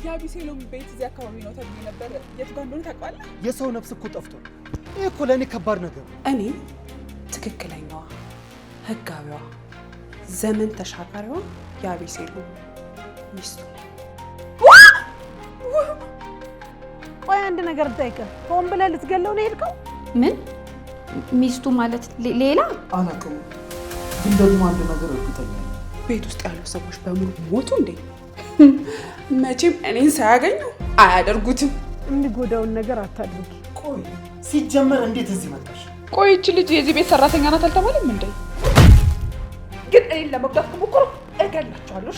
የአቢሴሎም ቤት እዚህ አካባቢ ነው ተብዬ ነበር። የት ጋር እንደሆነ ታውቃለህ? የሰው ነፍስ እኮ ጠፍቷል። ይሄ እኮ ለእኔ ከባድ ነገር ነው። እኔ ትክክለኛዋ ህጋዊዋ ዘመን ተሻጋሪዋ የአቢሴሎም ሚስቱ ነኝ። ቆይ አንድ ነገር ልጠይቅህ። ሆን ብለህ ልትገለው ነው የሄድከው? ምን ሚስቱ ማለት ሌላ? አላውቅም፣ ግን ደግሞ አንድ ነገር እርግጠኛ ነኝ። ቤት ውስጥ ያሉ ሰዎች በሙሉ ሞቱ እንዴ? መቼም እኔን ሳያገኙ አያደርጉትም። የሚጎዳውን ነገር አታድርጊ። ቆይ ሲጀመር እንዴት እዚህ መጣሽ? ቆይ እቺ ልጅ የዚህ ቤት ሰራተኛ ናት አልተባለም እንዴ? ግን እኔን ለመጉዳት ከሞከሩ እገላቸዋለሁ።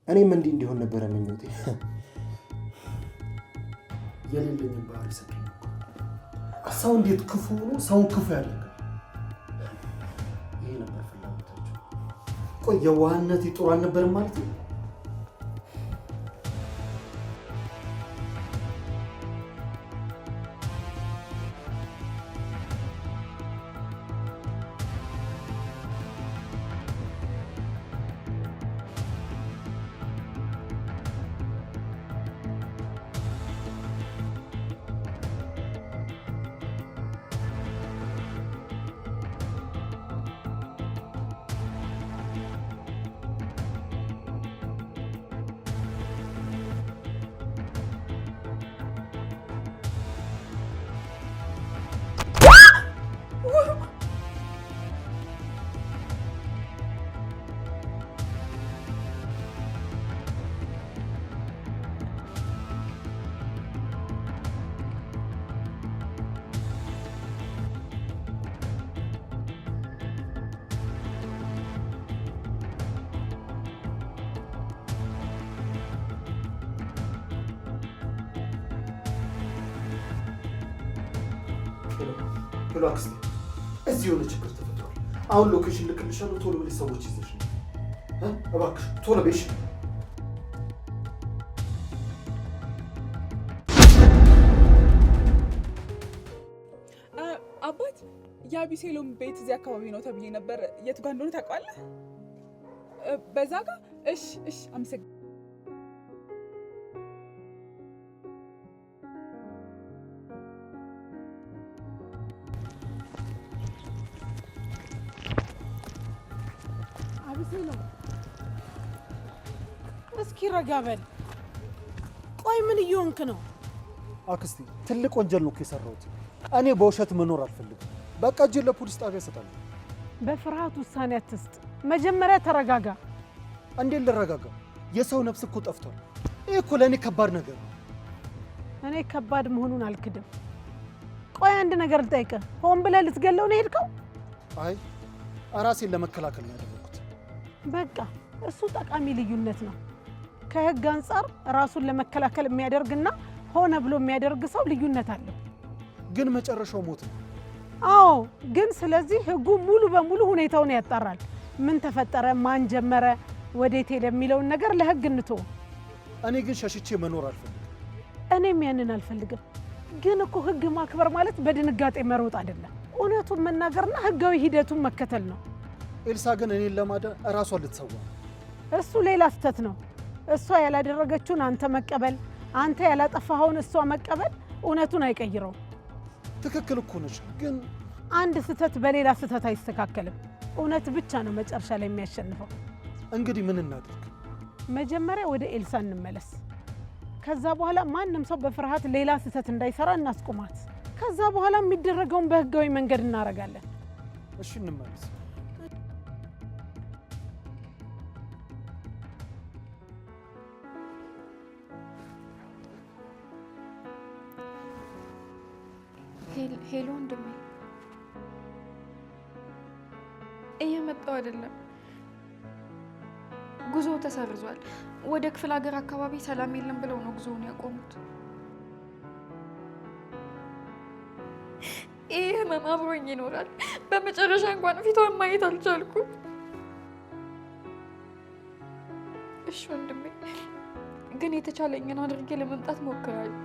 እኔም እንዲህ እንዲሆን ነበረ ምኞቴ። የሌለኝ ባህሪ ሰጠኝ። ሰው እንዴት ክፉ ሆኖ ሰውን ክፉ ያደርጋል? ይሄ ነበር ፍላጎታቸው። ቆይ የዋህነት ጥሩ አልነበረም ማለት ነው? ሄሎ አክስቴ፣ እዚህ የሆነ ችግር ተፈጥሯል። አሁን ሎኬሽን ልክልሻለሁ። ቶሎ ብለሽ ሰዎች ይዘሽ ነው እባክሽ፣ ቶሎ በይሽ። አባት የአቢሴሎም ቤት እዚህ አካባቢ ነው ተብዬ ነበር። የት ጋር እንደሆነ ታውቃለህ? በዛ ጋር። እሺ እሺ፣ አመሰግናለሁ። እስኪ ረጋ በል። ቆይ ምን እየሆንክ ነው? አክስቴ ትልቅ ወንጀል ነው የሰራሁት። እኔ በውሸት መኖር አልፈልግም። በቃ እጄን ለፖሊስ ጣቢያ እሰጣለሁ። በፍርሃት ውሳኔ አትስጥ። መጀመሪያ ተረጋጋ። እንዴት ልረጋጋ? የሰው ነፍስ እኮ ጠፍቷል። ይሄ እኮ ለእኔ ከባድ ነገር ነው። እኔ ከባድ መሆኑን አልክድም። ቆይ አንድ ነገር ልጠይቅህ። ሆን ብለህ ልትገለው ነው የሄድከው? አይ ራሴን ለመከላከል ነው ያደረኩት። በቃ እሱ ጠቃሚ ልዩነት ነው። ከህግ አንጻር ራሱን ለመከላከል የሚያደርግና ሆነ ብሎ የሚያደርግ ሰው ልዩነት አለው። ግን መጨረሻው ሞት ነው። አዎ፣ ግን ስለዚህ ህጉ ሙሉ በሙሉ ሁኔታውን ያጣራል። ምን ተፈጠረ፣ ማን ጀመረ፣ ወዴት ሄደ የሚለውን ነገር ለህግ እንቶ። እኔ ግን ሸሽቼ መኖር አልፈልግም። እኔም ያንን አልፈልግም። ግን እኮ ህግ ማክበር ማለት በድንጋጤ መሮጥ አይደለም። እውነቱን መናገርና ህጋዊ ሂደቱን መከተል ነው። ኤልሳ ግን እኔን ለማዳን እራሷን ልትሰዋ። እሱ ሌላ ስህተት ነው። እሷ ያላደረገችውን አንተ መቀበል፣ አንተ ያላጠፋኸውን እሷ መቀበል እውነቱን አይቀይረውም። ትክክል እኮ ነች፣ ግን አንድ ስህተት በሌላ ስህተት አይስተካከልም። እውነት ብቻ ነው መጨረሻ ላይ የሚያሸንፈው። እንግዲህ ምን እናድርግ? መጀመሪያ ወደ ኤልሳ እንመለስ። ከዛ በኋላ ማንም ሰው በፍርሃት ሌላ ስህተት እንዳይሰራ እናስቆማት። ከዛ በኋላ የሚደረገውን በህጋዊ መንገድ እናደርጋለን። እሺ እንመለስ። ሄሎ ወንድሜ፣ እየመጣው አይደለም። ጉዞ ተሰርዟል። ወደ ክፍለ ሀገር አካባቢ ሰላም የለም ብለው ነው ጉዞውን ያቆሙት። ይህ ህመም አብሮኝ ይኖራል። በመጨረሻ እንኳን ፊቷን ማየት አልቻልኩም። እሺ ወንድሜ፣ ግን የተቻለኝን አድርጌ ለመምጣት ሞክራለሁ።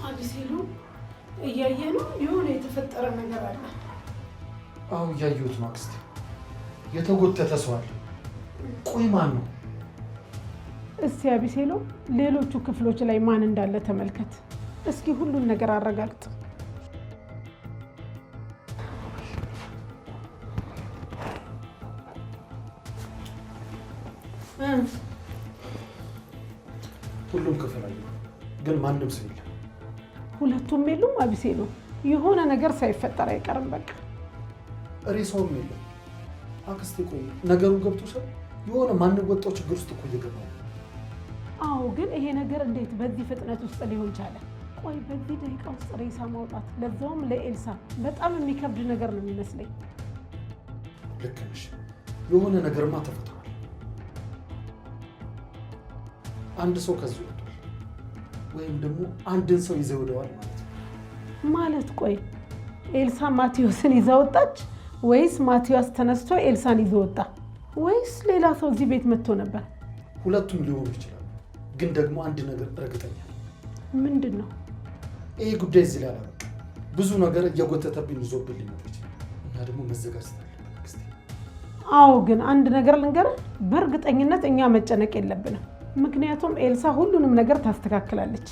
አዲስሉ እያየ ነው የሆነ የተፈጠረ ነገር አለ። አዎ እያየሁት ነው አክስቴ። የተጎተተ ሰው አለ። ቆይ ማን ነው? እስቲ አቢሴሎ ሌሎቹ ክፍሎች ላይ ማን እንዳለ ተመልከት። እስኪ ሁሉን ነገር አረጋግጥ። ሁሉም ክፍል አለ፣ ግን ማንም ሰው የለም። ሁለቱም የሉም አቢሴሎ። የሆነ ነገር ሳይፈጠር አይቀርም። በቃ ሬሳውም የለም። አክስቴ ቆይ ነገሩ ገብቶሻል? የሆነ ማንወጣው ችግር ውስጥ እኮ እየገባ ነው። አዎ፣ ግን ይሄ ነገር እንዴት በዚህ ፍጥነት ውስጥ ሊሆን ቻለ? ቆይ በዚህ ደቂቃ ውስጥ ሬሳ ማውጣት ለዛውም ለኤልሳ በጣም የሚከብድ ነገር ነው የሚመስለኝ። ልክ ነሽ። የሆነ ነገርማ ተፈጥሯል። አንድ ሰው ከዚህ ወጥቷል፣ ወይም ደግሞ አንድን ሰው ይዘው ወደዋል ማለት ነው። ማለት ቆይ ኤልሳ ማቴዎስን ይዛ ወጣች ወይስ ማቴዎስ ተነስቶ ኤልሳን ይዞ ወጣ? ወይስ ሌላ ሰው እዚህ ቤት መጥቶ ነበር? ሁለቱም ሊሆኑ ይችላሉ፣ ግን ደግሞ አንድ ነገር እርግጠኛ ነኝ። ምንድን ነው? ይሄ ጉዳይ እዚህ ላይ አላበቃ። ብዙ ነገር እየጎተተብኝ ይዞብን ሊመጣ ይችላል እና ደግሞ መዘጋጀት አለብን አክስቴ። አዎ፣ ግን አንድ ነገር ልንገርህ፣ በእርግጠኝነት እኛ መጨነቅ የለብንም። ምክንያቱም ኤልሳ ሁሉንም ነገር ታስተካክላለች።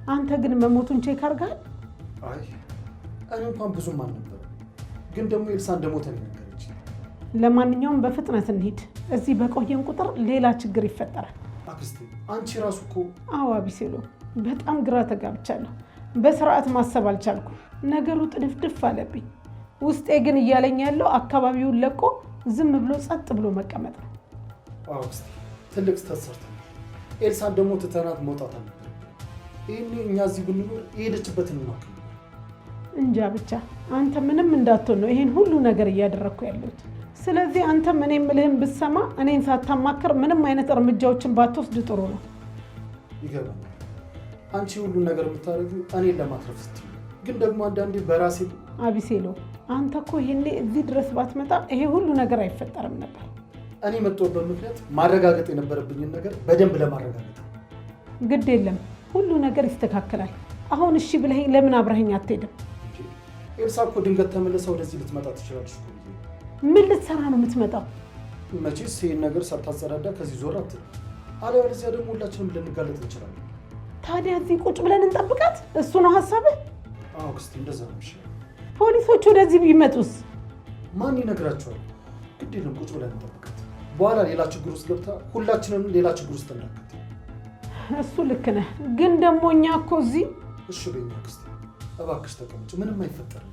አንተ ግን መሞቱን ቼክ አድርገሃል? አይ እኔ እንኳን ብዙም አልነበረም፣ ግን ደግሞ ኤልሳ እንደሞተ ነው ነገረች። ለማንኛውም በፍጥነት እንሂድ። እዚህ በቆየን ቁጥር ሌላ ችግር ይፈጠራል። አክስቴ አንቺ ራሱ እኮ። አዎ አቢሴሎ፣ በጣም ግራ ተጋብቻለሁ። በስርዓት ማሰብ አልቻልኩም። ነገሩ ጥድፍድፍ አለብኝ። ውስጤ ግን እያለኝ ያለው አካባቢውን ለቆ ዝም ብሎ ጸጥ ብሎ መቀመጥ ነው። አዎ አክስቴ፣ ትልቅ ስህተት ሰርተናል። ኤልሳን ደግሞ ትተናት መውጣት አለብን። ይህኔ እኛ እዚህ ብንኖር የሄደችበትን እናውቅ። እንጃ ብቻ አንተ ምንም እንዳትሆን ነው ይሄን ሁሉ ነገር እያደረግኩ ያለሁት። ስለዚህ አንተም እኔ የምልህን ብትሰማ፣ እኔን ሳታማክር ምንም አይነት እርምጃዎችን ባትወስድ ጥሩ ነው። ይገባኛል። አንቺ ሁሉን ነገር የምታደርጊው እኔን ለማትረፍ ስትይ፣ ግን ደግሞ አንዳንዴ በራሴ። አቢሴሎ አንተ እኮ ይሄኔ እዚህ ድረስ ባትመጣ ይሄ ሁሉ ነገር አይፈጠርም ነበር። እኔ መጥቶበት ምክንያት ማረጋገጥ የነበረብኝን ነገር በደንብ ለማረጋገጥ። ግድ የለም ሁሉ ነገር ይስተካከላል። አሁን እሺ ብለኸኝ ለምን አብረኸኝ አትሄድም? ኤልሳ እኮ ድንገት ተመልሳ ወደዚህ ልትመጣ ትችላለች እኮ። ምን ልትሰራ ነው የምትመጣው? መቼስ ይህን ነገር ሳታጸዳዳ ከዚህ ዞር አትልም። አለበለዚያ ደግሞ ሁላችንም ልንጋለጥ እንችላለን። ታዲያ እዚህ ቁጭ ብለን እንጠብቃት? እሱ ነው ሀሳብህ? አዎ ክስቲ፣ እንደዛ ነው የሚሻለው። ፖሊሶቹ ወደዚህ ቢመጡስ? ማን ይነግራቸዋል? ግድ የለም ቁጭ ብለን እንጠብቃት። በኋላ ሌላ ችግር ውስጥ ገብታ ሁላችንም ሌላ ችግር ውስጥ እንዳንከት። እሱ ልክ ነህ፣ ግን ደግሞ እኛ እኮ እዚህ። እሺ በኛ ክስቲ፣ እባክሽ ተቀመጭ፣ ምንም አይፈጠርም።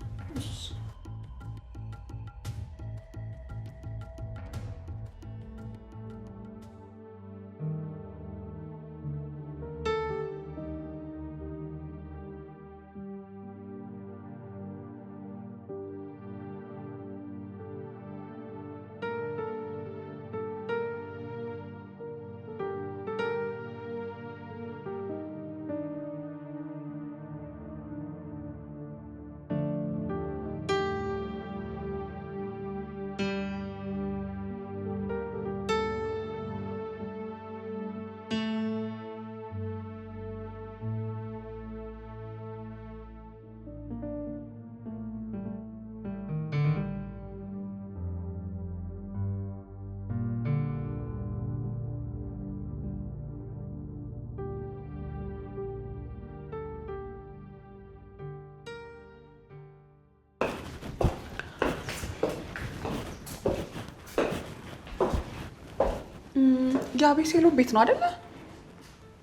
የአቤሴሎ ቤት ነው አይደለ?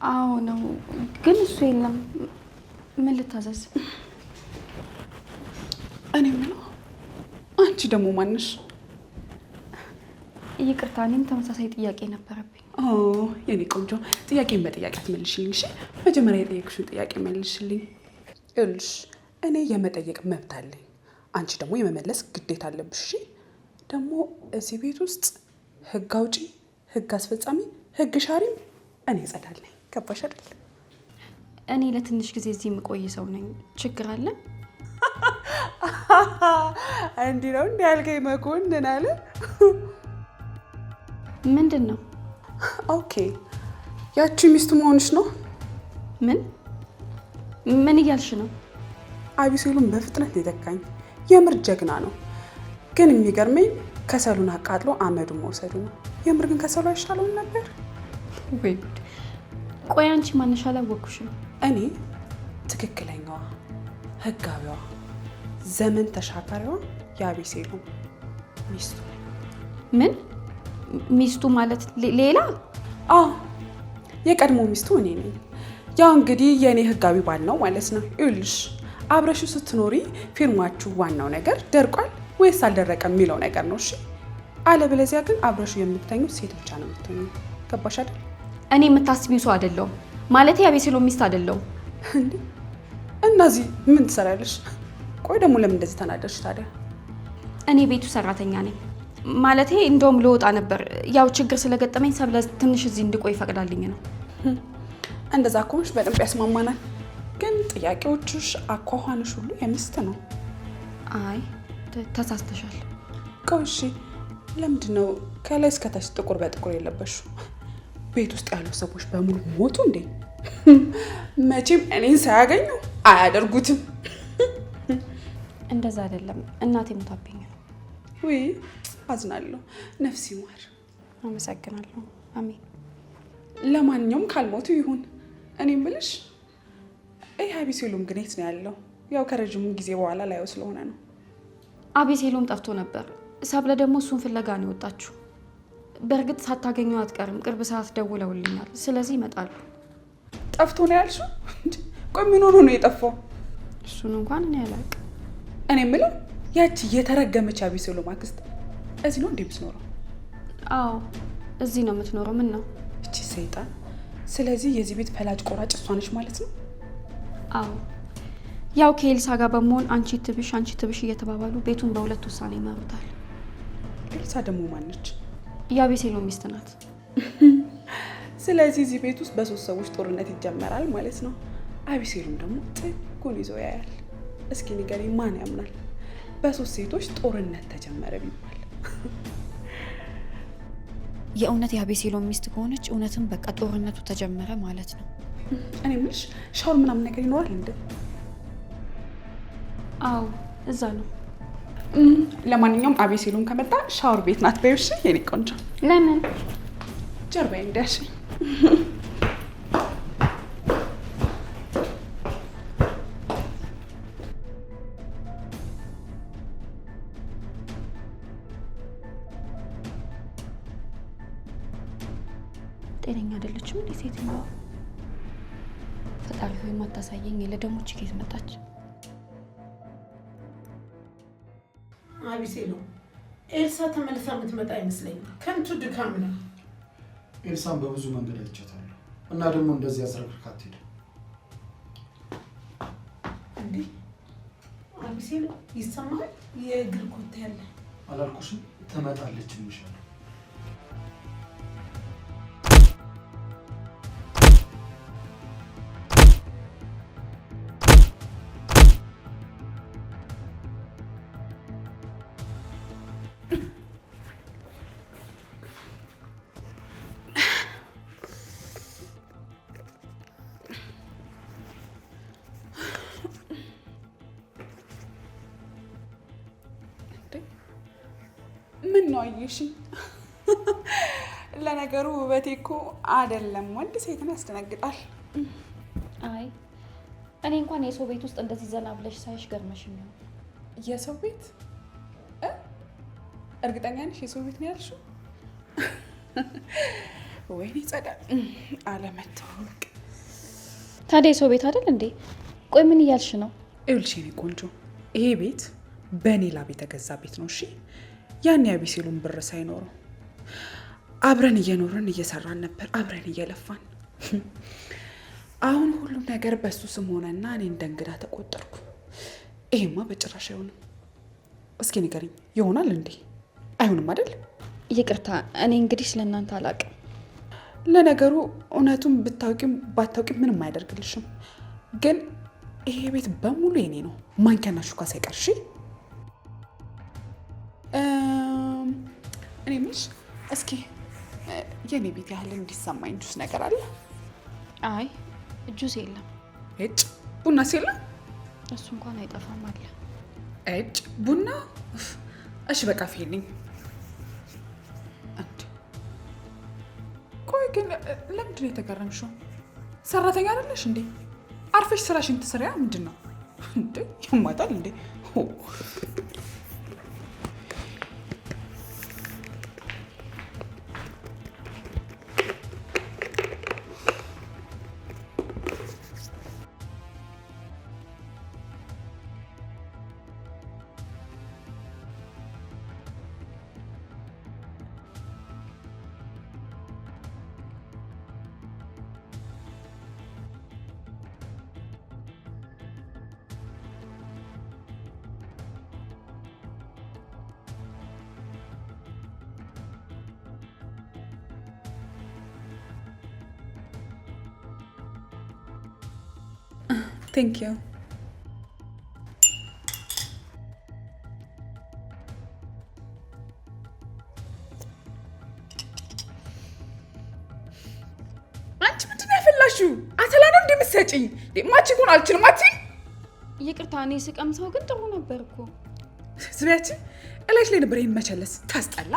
አዎ ነው፣ ግን እሱ የለም። ምን ልታዘዝ? እኔ የምለው አንቺ ደግሞ ማንሽ? ይቅርታ፣ እኔም ተመሳሳይ ጥያቄ ነበረብኝ። የኔ ቆንጆ፣ ጥያቄን በጥያቄ አትመልሽልኝ እሺ? መጀመሪያ የጠየቅሽውን ጥያቄ መልሽልኝ። ይኸውልሽ እኔ የመጠየቅ መብት አለኝ፣ አንቺ ደግሞ የመመለስ ግዴታ አለብሽ። እሺ? ደግሞ እዚህ ቤት ውስጥ ህግ አውጪ፣ ህግ አስፈጻሚ፣ ህግ ሻሪም እኔ እጸዳለሁ። ገባሽ አይደል? እኔ ለትንሽ ጊዜ እዚህ የምቆይ ሰው ነኝ። ችግር አለ? እንዲህ ነው እንዲህ ያልከኝ መኮንን አለ። ምንድን ነው? ኦኬ፣ ያቺ ሚስቱ መሆንሽ ነው? ምን ምን እያልሽ ነው? አቢሴሎም በፍጥነት የተካኝ የምር ጀግና ነው። ግን የሚገርመኝ ከሰሉን አቃጥሎ አመዱን መውሰዱ ነው። የምር ግን ከሰሉ አይሻለውም ነበር? ወይ ጉድ! ቆይ አንቺ ማንሽ አላወቅኩሽም። እኔ ትክክለኛዋ ህጋዊዋ ዘመን ተሻጋሪዋ የአቢሴሎም ሚስቱ ነኝ። ምን ሚስቱ ማለት ሌላ? አዎ የቀድሞ ሚስቱ እኔ ነኝ። ያው እንግዲህ የእኔ ህጋዊ ባል ነው ማለት ነው። ይኸውልሽ አብረሹ ስትኖሪ ፊርማችሁ ዋናው ነገር ደርቋል ወይስ አልደረቀም የሚለው ነገር ነው። እሺ አለበለዚያ ግን አብረሹ የምትተኙት ሴት ብቻ ነው የምትተኙ። ገባሽ አይደል? እኔ የምታስቢው ሰው አይደለሁም ማለት የአቤሴሎም ሚስት አይደለሁም። እናዚህ ምን ትሰራለሽ? ቆይ ደግሞ ለምን እንደዚህ ተናደርሽ ታዲያ? እኔ ቤቱ ሰራተኛ ነኝ ማለቴ እንደውም ልወጣ ነበር። ያው ችግር ስለገጠመኝ ሰብለ ትንሽ እዚህ እንድቆይ ይፈቅዳልኝ ነው። እንደዛ ከሆንሽ በደንብ ያስማማናል። ግን ጥያቄዎችሽ፣ አኳኋንሽ ሁሉ የሚስት ነው። አይ ተሳስተሻል። ቆይ እሺ ለምንድን ነው ከላይ እስከታች ጥቁር በጥቁር የለበሽው? ቤት ውስጥ ያሉ ሰዎች በሙሉ ሞቱ እንዴ? መቼም እኔን ሳያገኙ አያደርጉትም። እንደዛ አይደለም፣ እናቴ ሞታብኝ ነው። ውይ አዝናለሁ። ነፍስ ይማር። አመሰግናለሁ። አሜን። ለማንኛውም ካልሞቱ ይሁን። እኔ እምልሽ ይሄ አቢሴሎም ግን የት ነው ያለው? ያው ከረጅሙ ጊዜ በኋላ ላየው ስለሆነ ነው። አቤሴሎም ጠፍቶ ነበር። ሰብለ ደግሞ እሱን ፍለጋ ነው የወጣችው። በእርግጥ ሳታገኘው አትቀርም። ቅርብ ሰዓት ደውለውልኛል። ስለዚህ ይመጣሉ። ጠፍቶ ነው ያልሽው? ቆይ ምን ሆኖ ነው የጠፋው? እሱን እንኳን እኔ አላውቅም። እኔ የምለው ያቺ የተረገመች አቢሴሎም አክስት እዚህ ነው እንዴ የምትኖረው? አዎ እዚህ ነው የምትኖረው። ምን ነው እቺ ሰይጣን! ስለዚህ የዚህ ቤት ፈላጭ ቆራጭ እሷ ነች ማለት ነው? አዎ ያው ከኤልሳ ጋር በመሆን አንቺ ትብሽ እየተባባሉ ቤቱን በሁለት ውሳኔ ይመሩታል። ኤልሳ ደግሞ ማነች? የአቤሴሎም ሚስት ናት። ስለዚህ እዚህ ቤት ውስጥ በሶስት ሰዎች ጦርነት ይጀመራል ማለት ነው። አቤሴሎም ደግሞ ጥጉን ይዞ ያያል። እስኪ ንገሪኝ፣ ማን ያምናል? በሶስት ሴቶች ጦርነት ተጀመረ ቢባል? የእውነት የአቤሴሎም ሚስት ከሆነች እውነትም በቃ ጦርነቱ ተጀመረ ማለት ነው። እኔ የምልሽ ሻወር ምናምን ነገር ይኖራል እንዴ? አዎ እዛ ነው። ለማንኛውም አቤሴሎም ከመጣ ሻወር ቤት ናት በይሽ የኔ ቆንጆ። ለምን ጀርባዬ እንዳያሸኝ። ጤነኛ አይደለችም እንዴ ሴትየዋ? ፈጣሪ ሆይ ማታሳየኝ የለ ደግሞ ችግር መጣች። አቤሴሎም ኤልሳ ተመልሳ የምትመጣ አይመስለኝም። ከንቱ ድካም ነው። ኤልሳን በብዙ መንገድ አይቻታለሁ እና ደግሞ እንደዚህ አዝረክርካ አትሄድም እንዴ? አቤሴሎም ይሰማል? የእግር ኮቴ ያለ አላልኩሽም? ትመጣለች እንሻለሁ። ምን ነው አየሽኝ? ለነገሩ ውበቴ እኮ አይደለም ወንድ ሴትን ያስደነግጣል። አይ እኔ እንኳን የሰው ቤት ውስጥ እንደዚህ ዘና ብለሽ ሳይሽ ገርመሽኝ ነው። የሰው ቤት? እርግጠኛ ነሽ የሰው ቤት ነው ያልሽው? ወይኔ ጸዳል አለመታወቅ። ታዲያ የሰው ቤት አይደል እንዴ? ቆይ ምን እያልሽ ነው? ይኸውልሽ የኔ ቆንጆ ይሄ ቤት በእኔ ላብ የተገዛ ቤት ነው። እሺ ያን የአቤሴሎም ብር ሳይኖረው አብረን እየኖርን እየሰራን ነበር፣ አብረን እየለፋን። አሁን ሁሉም ነገር በሱ ስም ሆነና እኔ እንደ እንግዳ ተቆጠርኩ። ይሄማ በጭራሽ አይሆንም። እስኪ ንገሪኝ፣ ይሆናል እንዴ? አይሆንም አይደል? ይቅርታ እኔ እንግዲህ ስለእናንተ አላውቅም። ለነገሩ እውነቱን ብታውቂም ባታውቂም ምንም አያደርግልሽም። ግን ይሄ ቤት በሙሉ የኔ ነው፣ ማንኪያና ሹካ ሳይቀር። እሺ እኔ የምልሽ እስኪ የኔ ቤት ያህል እንዲሰማኝ ጁስ ነገር አለ? አይ ጁስ የለም። እጭ ቡና ሲል እሱ እንኳን አይጠፋም አለ። እጭ ቡና እሺ በቃ ፊልኝ። ቆይ ግን ለምንድን ነው የተገረምሽው? ሰራተኛ አይደለሽ እንዴ? አርፈሽ ስራሽን ትሰሪያ ምንድን ነው እንዴ? ያማታል እንዴ? Thank you. አንቺ ምንድን ነው ያፈላሽው? አተላ ነው እንደምትሰጪኝ? ማቺ ጎን አልችልም ማቺ። ይቅርታ እኔ ስቀምሰው ግን ጥሩ ነበር እኮ። ዝቢያችን እላሽ ላይ ነበር መቸለስ ታስጠላ።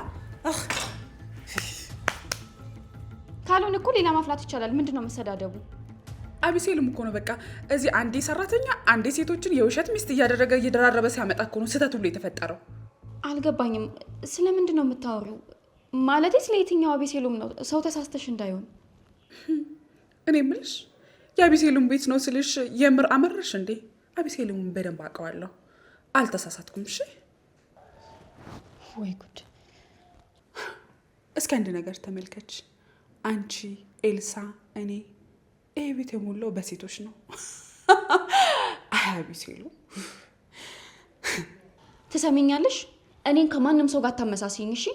ካልሆነ እኮ ሌላ ማፍላት ይቻላል። ምንድነው መሰዳደቡ? አቢሴልም እኮ ነው በቃ እዚህ አንዴ ሰራተኛ አንዴ ሴቶችን የውሸት ሚስት እያደረገ እየደራረበ ሲያመጣ እኮ ነው ስህተት ሁሉ የተፈጠረው። አልገባኝም። ስለምንድን ነው የምታወሪው? ማለቴ ስለ የትኛው አቢሴሎም ነው? ሰው ተሳስተሽ እንዳይሆን። እኔ የምልሽ የአቢሴሎም ቤት ነው ስልሽ የምር አመረሽ እንዴ? አቢሴሎምን በደንብ አውቀዋለሁ፣ አልተሳሳትኩም። እሺ ወይ ጉድ! እስኪ አንድ ነገር ተመልከች። አንቺ፣ ኤልሳ፣ እኔ ይሄ ቤት የሞላው በሴቶች ነው። አቢሴሉ ትሰሚኛለሽ? እኔን ከማንም ሰው ጋር ታመሳሲኝ። እሺ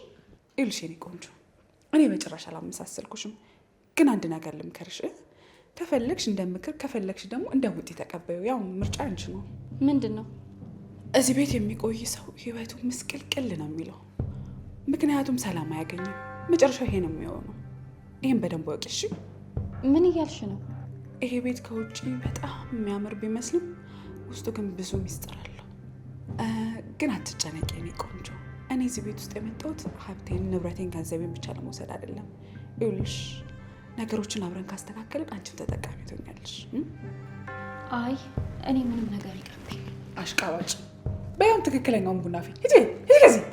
ይልሽ የኔ ቆንጆ፣ እኔ በጭራሽ አላመሳሰልኩሽም። ግን አንድ ነገር ልምከርሽ። ከፈለግሽ እንደምክር ከፈለግሽ ደግሞ እንደ ውጤት ተቀበዩ። ያው ምርጫ አንቺ ነው። ምንድን ነው? እዚህ ቤት የሚቆይ ሰው ህይወቱ ምስቅልቅል ነው የሚለው። ምክንያቱም ሰላም አያገኝም። መጨረሻው ይሄ ነው የሚሆነው። ይሄን በደንብ ወቂ። እሺ ምን እያልሽ ነው? ይሄ ቤት ከውጪ በጣም የሚያምር ቢመስልም ውስጡ ግን ብዙ ሚስጥር አለው። ግን አትጨነቂ የኔ ቆንጆ። እኔ እዚህ ቤት ውስጥ የመጣሁት ሀብቴን፣ ንብረቴን፣ ገንዘቤን ብቻ ለመውሰድ አይደለም። ይኸውልሽ ነገሮችን አብረን ካስተካከልን አንቺም ተጠቃሚ ትሆኛለሽ። አይ እኔ ምንም ነገር ይቅርብኝ። አሽቃባጭ በያም ትክክለኛውን ቡና ፊት ሂጂ ሂጂ ከዚህ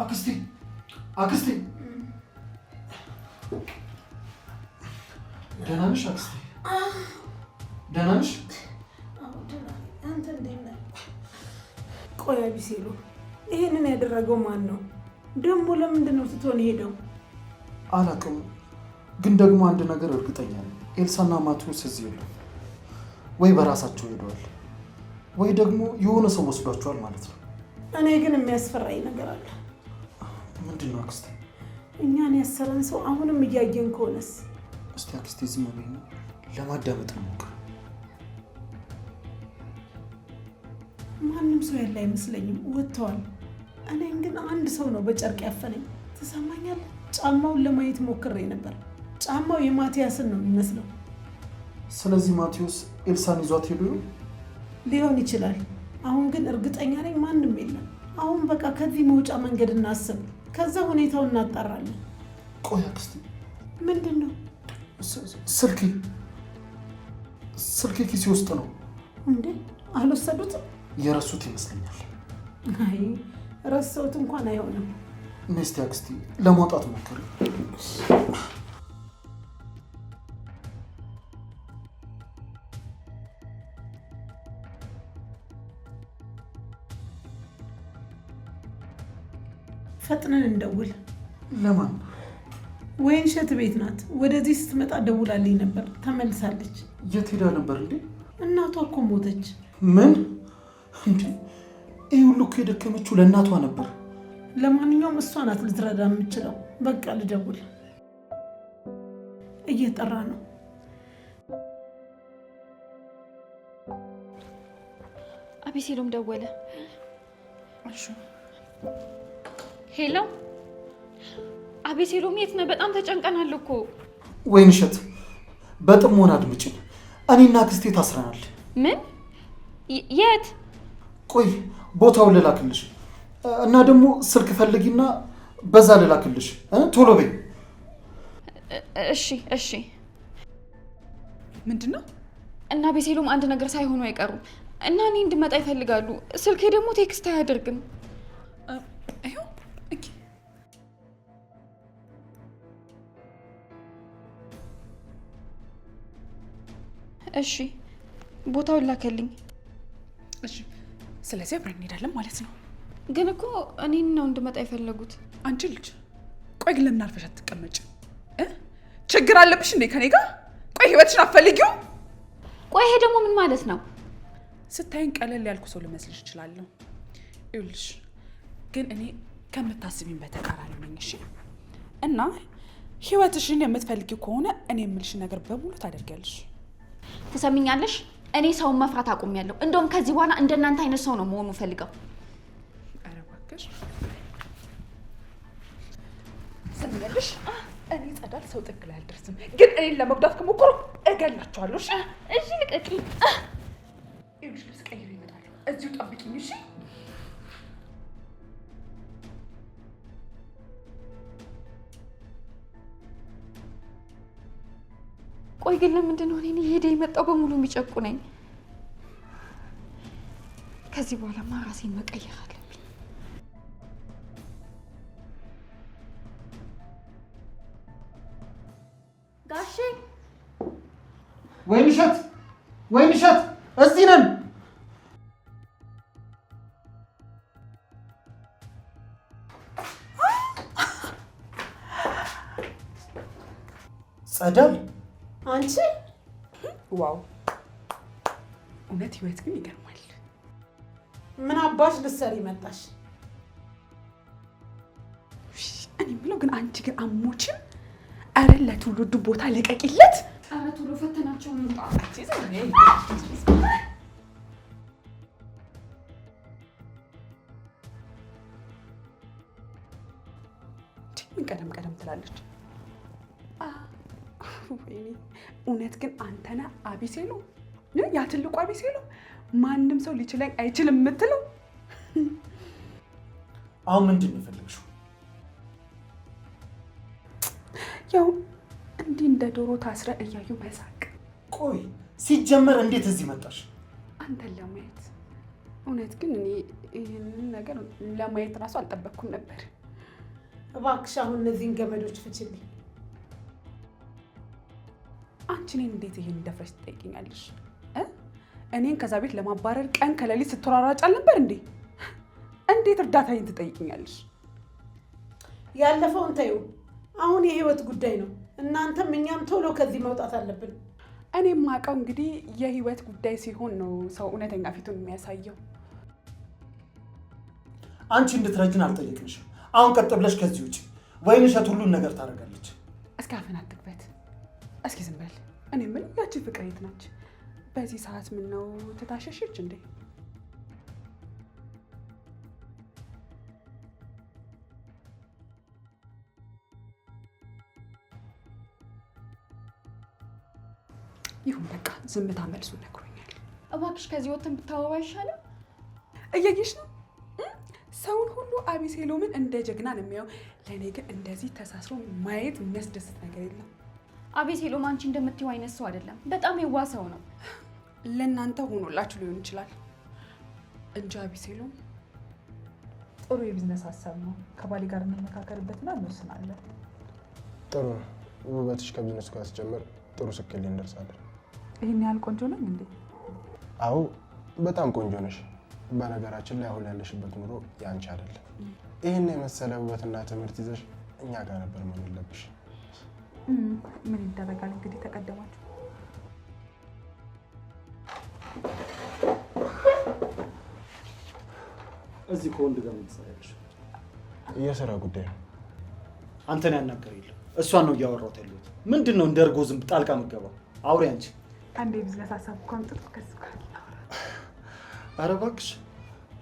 አክስቴ አክስቴ ደህና ነሽ አክስቴ? ደህና ነሽ? አንተ እንዴት ነህ? ቆይ አቢሴሎ ይሄንን ያደረገው ማን ነው ደግሞ? ለምንድን ነው ትቶን ሄደው? አላውቅም፣ ግን ደግሞ አንድ ነገር እርግጠኛ ነኝ። ኤልሳና ማቴዎስ እዚህ የሉም። ወይ በራሳቸው ሄደዋል፣ ወይ ደግሞ የሆነ ሰው ወስዷቸዋል ማለት ነው። እኔ ግን የሚያስፈራኝ ነገር አለ። ምንድን ነው አክስቴ? እኛን ያሰረን ሰው አሁንም እያየን ከሆነስ? እስቲ አክስቴ ዝም በይኝ፣ ለማዳመጥ እንሞክር። ማንም ሰው ያለ አይመስለኝም፣ ወጥተዋል። እኔን ግን አንድ ሰው ነው በጨርቅ ያፈነኝ። ትሰማኛለህ? ጫማውን ለማየት ሞክሬ ነበር። ጫማው የማቲያስን ነው የሚመስለው። ስለዚህ ማቴዎስ ኤልሳን ይዟት ሄዱ ሊሆን ይችላል። አሁን ግን እርግጠኛ ነኝ ማንም የለም። አሁን በቃ ከዚህ መውጫ መንገድ እናስብ፣ ከዛ ሁኔታውን እናጣራለን። ቆይ አክስቴ፣ ምንድን ነው? ስልኬ ኪሴ ውስጥ ነው። እንዴ አልወሰዱትም? የረሱት ይመስለኛል። አይ ረሳሁት እንኳን አይሆንም። እስቲ አክስቴ ለማውጣት ሞክሪ። ፈጥነን እንደውል። ለማን? ወይንሸት ቤት ናት። ወደዚህ ስትመጣ ደውላልኝ ነበር፣ ተመልሳለች። የት ሄዳ ነበር እንዴ? እናቷ እኮ ሞተች። ምን እንዴ? ይህ ሁሉ እኮ የደከመችው ለእናቷ ነበር። ለማንኛውም እሷ ናት ልትረዳ የምችለው። በቃ ልደውል። እየጠራ ነው። አቤሴሎም ደወለ። እሺ ሄሎ አቤሴሎም የት ነህ? በጣም ተጨንቀናል እኮ። ወይንሸት በጥሞና አድምጪኝ። እኔና አክስቴ ታስረናል። ምን? የት? ቆይ ቦታውን ልላክልሽ እና ደግሞ ስልክ ፈልጊና በዛ ልላክልሽ። ቶሎ በይ። እሺ እሺ። ምንድን ነው? እና አቤሴሎም አንድ ነገር ሳይሆኑ አይቀሩም እና እኔ እንድመጣ ይፈልጋሉ። ስልኬ ደግሞ ቴክስት አያደርግም። ይኸው እንኪ። እሺ ቦታውን ላከልኝ። እሺ ስለዚህ አብረን እንሄዳለን ማለት ነው። ግን እኮ እኔን ነው እንድመጣ የፈለጉት። አንቺ ልጅ ቆይ ግን ለምን አርፈሽ አትቀመጭም? ችግር አለብሽ እንዴ ከኔ ጋር? ቆይ ህይወትሽን አትፈልጊው? ቆይ ይሄ ደግሞ ምን ማለት ነው? ስታይን ቀለል ያልኩ ሰው ልመስልሽ እችላለሁ። ይኸውልሽ ግን እኔ ከምታስቢኝ በተቃራኒ ነኝ። እሺ እና ህይወትሽን የምትፈልጊው ከሆነ እኔ የምልሽን ነገር በሙሉ ታደርጊያለሽ። ትሰሚኛለሽ? እኔ ሰውን መፍራት አቁሜያለሁ። እንደውም ከዚህ በኋላ እንደናንተ አይነት ሰው ነው መሆኑ ፈልገው። ኧረ እባክሽ ሰምኛለሽ? እኔ ጸዳል ሰው ጥግ ላይ አልደርስም፣ ግን እኔን ለመጉዳት ከሞከሩ እገላችኋለሁ። እሺ ልቀቂ። ይኸውልሽ ልብስ ቀይሬ እመጣለሁ። እዚሁ ጠብቂኝ እሺ? ቆይ ግን ለምንድን ነው እኔን እየሄደ የመጣው በሙሉ የሚጨቁነኝ? ከዚህ በኋላማ ራሴን መቀየር አለብኝ። ጋሼ ወይንሸት ወይንሸት፣ እዚህ ነን። ጸዳል አንቺ ዋው! እውነት ህይወት ግን ይገርማል። ምን አባሽ ልትሰሪ መጣሽ? እኔ የምለው ግን አንቺ ግን አሞችን። ኧረ ለትውልዱ ቦታ ልቀቂለት። ኧረ ቶሎ ፈተናቸውን እንውጣ። ምን ቀደም ቀደም ትላለች? ወይኔ እውነት ግን አንተ ነህ አቤሴሎም? ያ ትልቁ አቤሴሎም? ማንም ሰው ሊችለኝ አይችልም የምትለው? አሁን ምንድን ነው የፈለግሽው? ያው እንዲህ እንደ ዶሮ ታስረ እያዩ መሳቅ። ቆይ ሲጀመር እንዴት እዚህ መጣሽ? አንተን ለማየት። እውነት ግን እኔ ይህንን ነገር ለማየት እራሱ አልጠበቅኩም ነበር። እባክሽ አሁን እነዚህን ገመዶች ፍችልኝ። አንቺ እኔን እንዴት ይሄን ደፍረሽ ትጠይቂኛለሽ? እኔን ከዛ ቤት ለማባረር ቀን ከሌሊት ስትሯሯጭ አልነበር እንዴ? እንዴት እርዳታዬን ትጠይቂኛለሽ? ያለፈውን ተይው። አሁን የህይወት ጉዳይ ነው። እናንተም እኛም ቶሎ ከዚህ መውጣት አለብን። እኔ የማውቀው እንግዲህ የህይወት ጉዳይ ሲሆን ነው ሰው እውነተኛ ፊቱን የሚያሳየው። አንቺ እንድትረጅን አልጠየቅንሽም። አሁን ቀጥ ብለሽ ከዚህ ውጭ። ወይንሸት ሁሉን ነገር ታደርጋለች። እስኪ አፍን አትክበት። እስኪ ዝም በል። እኔ የምለው ያቺ ፍቅር የት ናች? በዚህ ሰዓት ምን ነው ትታሸሸች እንዴ? ይሁን በቃ ዝምታ መልሱ ነግሮኛል። እባክሽ ከዚህ ወጥተን ብታወራ አይሻልም? እያየሽ ነው ሰውን ሁሉ አቤሴሎምን እንደ ጀግና ነው የሚያየው። ለእኔ ግን እንደዚህ ተሳስሮ ማየት የሚያስደስት ነገር የለም። አቤሴሎም አንቺ እንደምትይው አይነት ሰው አይደለም። በጣም የዋህ ሰው ነው። ለእናንተ ሆኖላችሁ ሊሆን ይችላል እንጂ አቤሴሎም ጥሩ የቢዝነስ ሀሳብ ነው። ከባሌ ጋር እንመካከርበትና እንወስናለን። ጥሩ ነው። ውበትሽ ከቢዝነሱ ጋር ሲጨምር ጥሩ ስኬት ላይ እንደርሳለን። ይህን ያህል ቆንጆ ነኝ እንዴ? አዎ በጣም ቆንጆ ነሽ። በነገራችን ላይ አሁን ያለሽበት ኑሮ ያንቺ አይደለም። ይህን የመሰለ ውበትና ትምህርት ይዘሽ እኛ ጋር ነበር መኖር ያለብሽ። ምን ይደረጋል እንግዲህ ተቀደማችሁ። እዚህ ከወንድ ጋር ምን ትሰሪያለሽ? የሥራ ጉዳይ ነው። አንተን ያናገር የለም። እሷን ነው እያወራሁት ያለሁት። ምንድን ነው እንደ እርጎ ዝንብ ጣልቃ የምትገባው? አውሪ አንቺ። አንድ የቢዝነስ ሀሳብ እኮ አምጥቶ ከሱ ጋር ኧረ እባክሽ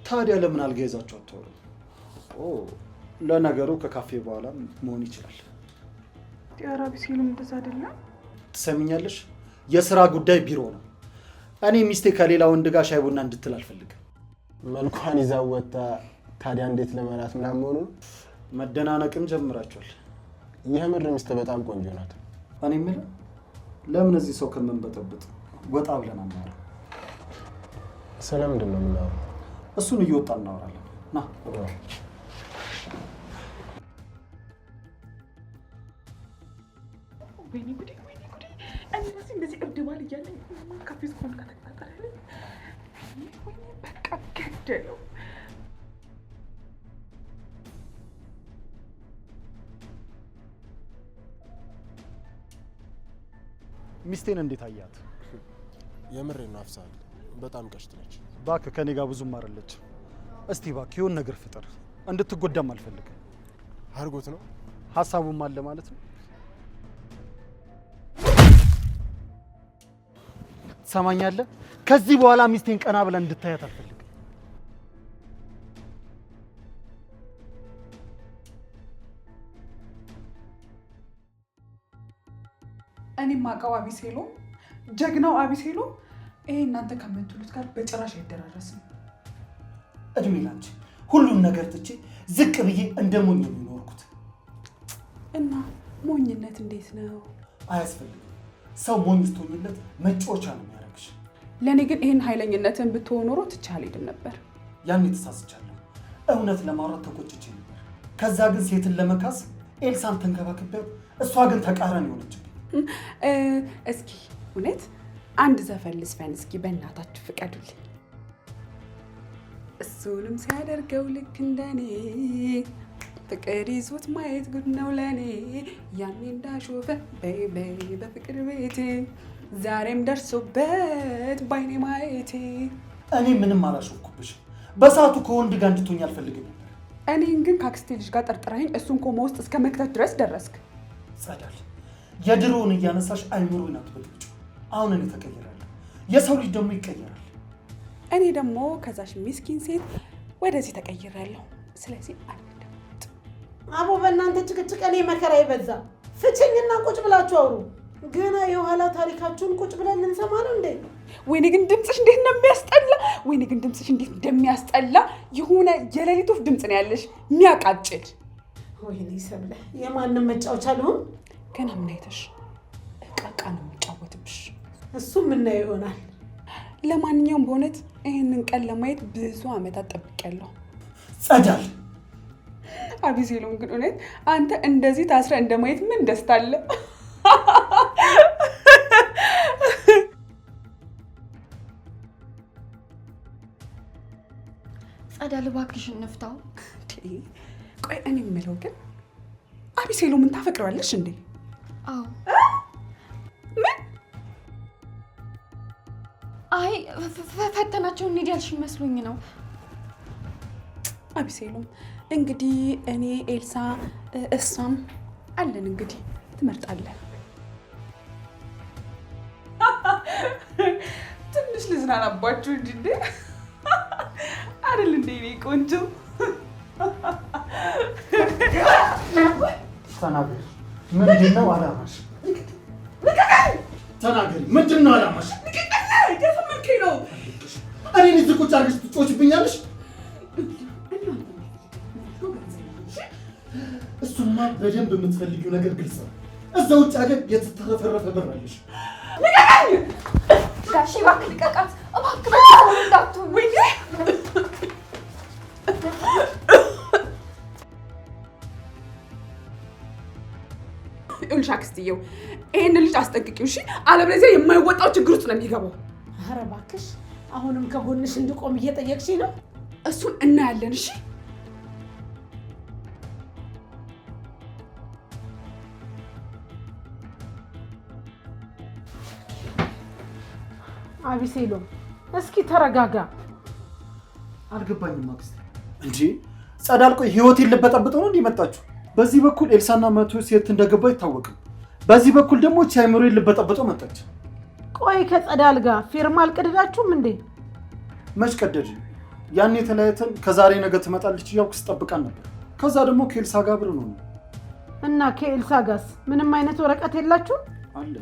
ታዲያ ለምን አልጋ ይዛችሁ አትወሩም? ለነገሩ ከካፌ በኋላ መሆን ይችላል። ኧረ አቢሴሎም እንደዛ አይደለም። ትሰሚኛለሽ? የሥራ ጉዳይ ቢሮ ነው። እኔ ሚስቴ ከሌላ ወንድ ጋር ሻይ ቡና እንድትል አልፈልግም። መልኳን ይዛው ወጣ ታዲያ እንዴት ለመናት ምናምን ሆኖ መደናነቅም ጀምራችኋል። የምር ሚስት በጣም ቆንጆ ናት። እኔ የምልህ ለምን እዚህ ሰው ከመንበጠበጥ ወጣ ብለን አናወራ? ስለምንድን ነው የምናወራው? እሱን እየወጣ እናወራለን። ና ወይኔ ጉዴ ወይኔ ጉዴ! እኔ እንደዚህ እብድ ባል እያለኝ ካፌ ውስጥ ሆነ ከተቀጣጠረልኝ ወይኔ በቃ ገደለው። ሚስቴን እንዴት አያት? የምሬን ነው አፍሳል በጣም ቀሽት ነች። እባክህ ከኔ ጋር ብዙም አይደለች። እስቲ እባክህ የሆነ ነገር ፍጠር። እንድትጎዳም አልፈልግም። አርጎት ነው ሀሳቡም አለ ማለት ነው። ትሰማኛለህ? ከዚህ በኋላ ሚስቴን ቀና ብለን እንድታያት አልፈልግም። እኔም አውቀው አቢሴሎም ጀግናው አቢሴሎም ይሄ እናንተ ከምትሉት ጋር በጭራሽ አይደራረስም። እድሜ ላንቺ። ሁሉም ነገር ትቼ ዝቅ ብዬ እንደ ሞኝ ነው የኖርኩት። እና ሞኝነት እንዴት ነው? አያስፈልግም። ሰው ሞኝ ስትሆኝለት መጫወቻ ነው የሚያደርግሽ። ለእኔ ግን ይህን ኃይለኝነትን ብትሆን ኖሮ ትቼ አልሄድም ነበር። ያን ተሳስቻለሁ። እውነት ለማውራት ተቆጭቼ ነበር። ከዛ ግን ሴትን ለመካስ ኤልሳን ተንከባክቤያት፣ እሷ ግን ተቃራኒ ሆነች። እስኪ እውነት አንድ ዘፈን ልስፈን እስኪ በእናታችሁ ፍቀዱልኝ። እሱንም ሲያደርገው ልክ እንደኔ ፍቅር ይዞት ማየት ጉድ ነው ለኔ። ያኔ እንዳሾፈ በይ በይ በፍቅር ቤቴ ዛሬም ደርሶበት ባይኔ ማየቴ። እኔ ምንም አላሾፍኩብሽም። በሰዓቱ ከወንድ ጋር እንድትሆኝ አልፈልግም ነበር። እኔን ግን ከአክስቴ ልጅ ጋር ጠርጥረኸኝ እሱን ኮማ ውስጥ እስከ መክተት ድረስ ደረስክ። ጸዳል፣ የድሮውን እያነሳሽ አይምሮን አትበጥብጪው። አሁን እኔ ተቀይራለሁ። የሰው ልጅ ደግሞ ይቀየራል። እኔ ደግሞ ከዛሽ ሚስኪን ሴት ወደዚህ ተቀይራለሁ። ስለዚህ አልደምጥ። አቦ በእናንተ ጭቅጭቅ እኔ መከራ ይበዛ። ፍቺኝና ቁጭ ብላችሁ አውሩ። ገና የኋላ ታሪካችሁን ቁጭ ብለን ልንሰማ ነው እንዴ? ወይኔ ግን ድምፅሽ እንዴት እንደሚያስጠላ! ወይኔ ግን ድምፅሽ እንዴት እንደሚያስጠላ! የሆነ የሌሊት ወፍ ድምፅ ነው ያለሽ የሚያቃጭል። ወይኔ ሰብለ የማንም መጫወቻ ልሁን? ገና ምን አይተሽ እቃ ነው የሚጫወትብሽ። እሱም ምናየው ይሆናል። ለማንኛውም በእውነት ይህንን ቀን ለማየት ብዙ ዓመታት ጠብቄያለሁ። ጸዳል፣ አቢሴሎም ግን እውነት አንተ እንደዚህ ታስረ እንደማየት ምን ደስታ አለ? ጸዳል እባክሽን እንፍታው። ቆይ እኔ የምለው ግን አቢሴሎምን ታፈቅረዋለሽ እንዴ? አዎ። ምን? አይ ፈተናቸውን እንሂድ ያልሽኝ መስሎኝ ነው። አቢሴሎም እንግዲህ እኔ ኤልሳ እሷም አለን እንግዲህ ትመርጣለህ። ትንሽ ልዝናናባችሁ እንጂ አይደል እንዴ እኔ ቆንጆ። ተናገሪ፣ ምንድነው አላማሽ? ተናገሪ፣ ምንድነው አላማሽ? የሰማከኝ ነው። እኔን እዚህ ቁጭ አድርገሽ ትጮችብኛለሽ? እሱማ በደንብ የምትፈልጊው ነገር ግልጽ ነው። እዛ ውጭ ሀገር የተተረፈረፈ ብር አለሽ። ጋሼ እባክህ ልቀቃት እባክህ፣ በጣም እንዳትሆን። ወይኔ ይኸውልሽ አክስትየው ይሄን ልጅ አስጠንቅቂው እሺ፣ አለበለዚያ የማይወጣው ችግር ውስጥ ነው የሚገባው። ኧረ እባክሽ አሁንም ከጎንሽ እንድቆም እየጠየቅሽኝ ነው? እሱን እናያለን። እሺ አቢሴሎም እስኪ ተረጋጋ። አልገባኝም አክስቴ። እንጂ ጸዳል፣ ቆይ ህይወቴን ልበጠብጠው ነው እንዲመጣችሁ? በዚህ በኩል ኤልሳና መቶ ሴት እንደገባ አይታወቅም። በዚህ በኩል ደግሞ እቺ አይምሮዬን ልበጠብጠው መጣች። ቆይ ከጸዳል ጋር ፊርማ አልቀደዳችሁም እንዴ? መች ቀደድ ያን የተለያየተን ከዛሬ ነገ ትመጣለች እያልኩ ስጠብቃን ነበር። ከዛ ደግሞ ከኤልሳ ጋር አብረን ሆነ እና ከኤልሳ ጋርስ ምንም አይነት ወረቀት የላችሁ? አለ።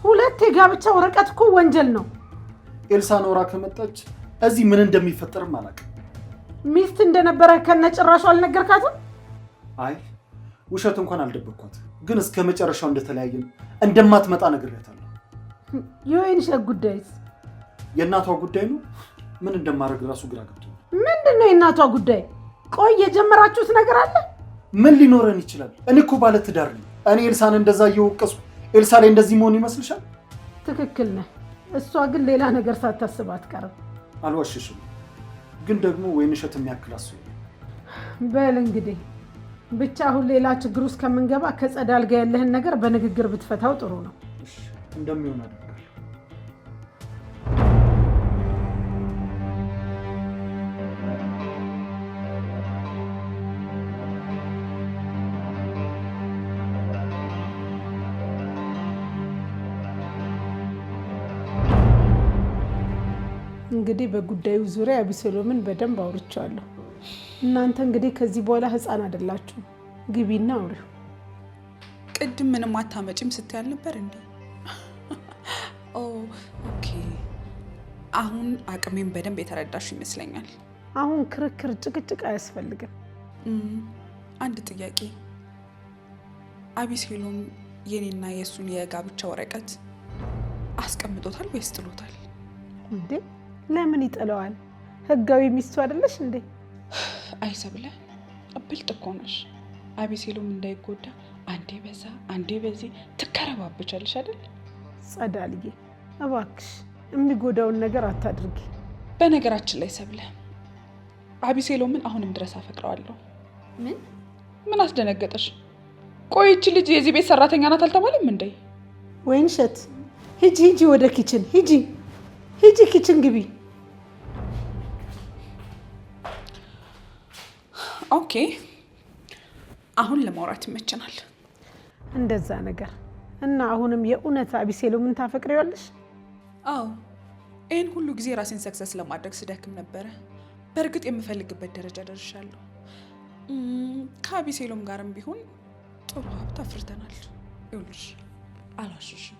ሁለት የጋብቻ ወረቀት እኮ ወንጀል ነው። ኤልሳ ኖራ ከመጣች እዚህ ምን እንደሚፈጠርም አላውቅም። ሚስት እንደነበረ ከነጭራሹ አልነገርካትም? አይ ውሸት እንኳን አልደበቅኳት፣ ግን እስከ መጨረሻው እንደተለያየን እንደማትመጣ ነግሬያታለሁ። የወይንሸት ጉዳይስ? የእናቷ ጉዳይ ነው። ምን እንደማደርግ ራሱ ግራ ገብቶኛል። ምንድን ነው የእናቷ ጉዳይ? ቆይ የጀመራችሁት ነገር አለ? ምን ሊኖረን ይችላል? እኔ እኮ ባለ ትዳር ነኝ። እኔ ኤልሳን እንደዛ እየወቀስኩ ኤልሳ ላይ እንደዚህ መሆን ይመስልሻል? ትክክል ነህ። እሷ ግን ሌላ ነገር ሳታስብ አትቀርም። አልዋሽሽም፣ ግን ደግሞ ወይንሸት የሚያክል አስቡ። በል እንግዲህ ብቻ አሁን ሌላ ችግር ውስጥ ከምንገባ ከጸዳል ጋር ያለህን ነገር በንግግር ብትፈታው ጥሩ ነው። እሺ እንደሚሆን አደርጋለሁ። እንግዲህ በጉዳዩ ዙሪያ አቢሴሎምን በደንብ አውርቻለሁ። እናንተ እንግዲህ ከዚህ በኋላ ህፃን አይደላችሁ። ግቢና አውሪው። ቅድም ምንም አታመጪም ስትያል ነበር እንዴ? ኦኬ፣ አሁን አቅሜን በደንብ የተረዳሽ ይመስለኛል። አሁን ክርክር፣ ጭቅጭቅ አያስፈልግም። አንድ ጥያቄ፣ አቢሴሎም የኔና የእሱን የጋብቻ ወረቀት አስቀምጦታል ወይስ ጥሎታል? እንዴ ለምን ይጥለዋል? ህጋዊ ሚስቱ አይደለሽ እንዴ? አይ ሰብለ፣ ብልጥ እኮ ነሽ። አቢሴሎም እንዳይጎዳ አንዴ በዛ አንዴ በዚህ ትከረባብቻለሽ አይደል? ጸዳልዬ እባክሽ የሚጎዳውን ነገር አታድርጊ። በነገራችን ላይ ሰብለ፣ አቢሴሎምን አሁንም ድረስ አፈቅረዋለሁ። ምን አስደነገጠሽ? ቆይቺ ልጅ የዚህ ቤት ሰራተኛ ናት አልተባለም እንዴ? ወይንሸት ሂጂ ወደ ኪችን ሂጂ ኪችን ግቢ። ኦኬ፣ አሁን ለማውራት ይመችናል። እንደዛ ነገር እና አሁንም የእውነት አቢሴሎምን ታፈቅሪዋለሽ? አዎ፣ ይህን ሁሉ ጊዜ ራሴን ሰክሰስ ለማድረግ ስደክም ነበረ። በእርግጥ የምፈልግበት ደረጃ ደርሻለሁ። ከአቢሴሎም ጋርም ቢሆን ጥሩ ሀብት አፍርተናል። ይኸውልሽ አላሽሽም፣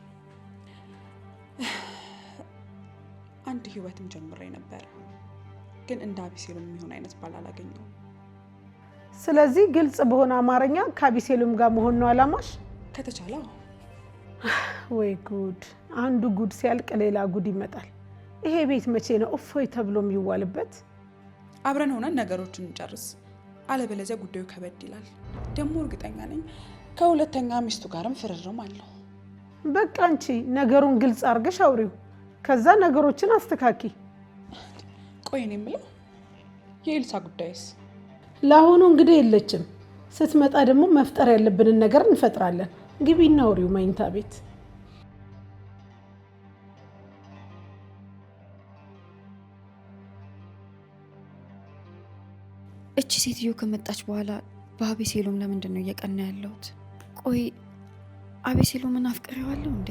አንድ ህይወትም ጀምሬ ነበረ፣ ግን እንደ አቢሴሎም የሚሆን አይነት ባል አላገኘሁም። ስለዚህ ግልጽ በሆነ አማርኛ ከአቢሴሎም ጋር መሆን ነው አላማሽ? ከተቻለ። ወይ ጉድ! አንዱ ጉድ ሲያልቅ ሌላ ጉድ ይመጣል። ይሄ ቤት መቼ ነው እፎይ ተብሎ የሚዋልበት? አብረን ሆነን ነገሮችን እንጨርስ፣ አለበለዚያ ጉዳዩ ከበድ ይላል። ደግሞ እርግጠኛ ነኝ ከሁለተኛ ሚስቱ ጋርም ፍርርም አለው። በቃ አንቺ ነገሩን ግልጽ አድርገሽ አውሪው፣ ከዛ ነገሮችን አስተካኪ። ቆይ እኔ የምለው የኤልሳ ጉዳይስ? ለአሁኑ እንግዲህ የለችም። ስትመጣ ደግሞ መፍጠር ያለብንን ነገር እንፈጥራለን። ግቢና አውሪው መኝታ ቤት። እቺ ሴትዮ ከመጣች በኋላ በአቤሴሎም ለምንድን ነው እየቀና ያለሁት? ቆይ አቤሴሎምን አፍቅሬዋለሁ እንዴ?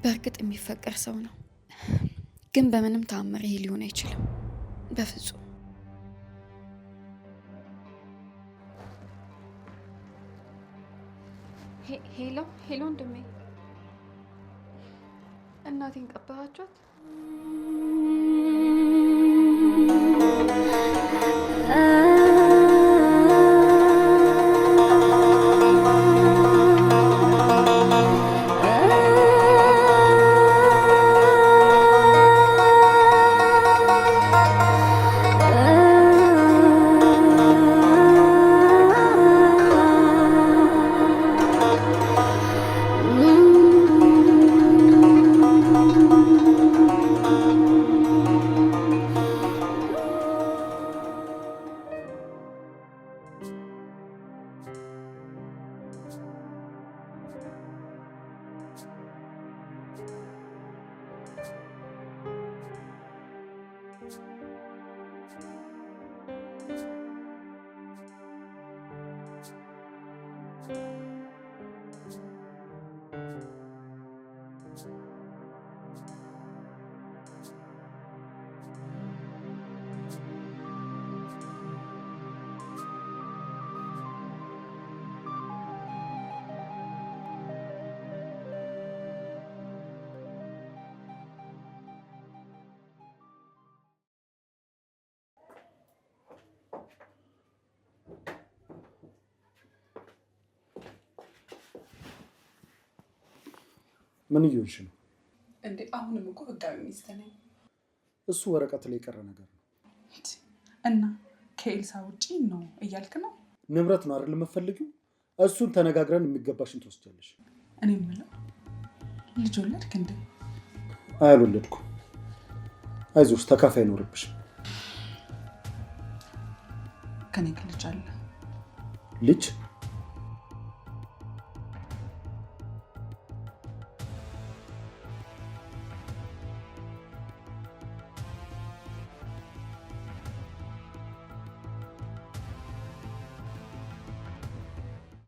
በእርግጥ የሚፈቀር ሰው ነው፣ ግን በምንም ተአምር ይሄ ሊሆን አይችልም። በፍጹም። ሄሎ ወንድሜ፣ እናቴን ቀበራችኋት? ምን እየሆንሽ ነው እንዴ? አሁንም እኮ ህጋዊ ሚስት ነኝ። እሱ ወረቀት ላይ የቀረ ነገር ነው። እና ከኤልሳ ውጪ ነው እያልክ ነው? ንብረት ነው አይደል የምትፈልጊው? እሱን ተነጋግረን የሚገባሽን ትወስጃለሽ። እኔ የምለው ልጅ ወለድክ እንዴ? አልወለድኩም። አይዞሽ፣ ተካፋይ ኖርብሽ። ከኔ ልጅ አለ። ልጅ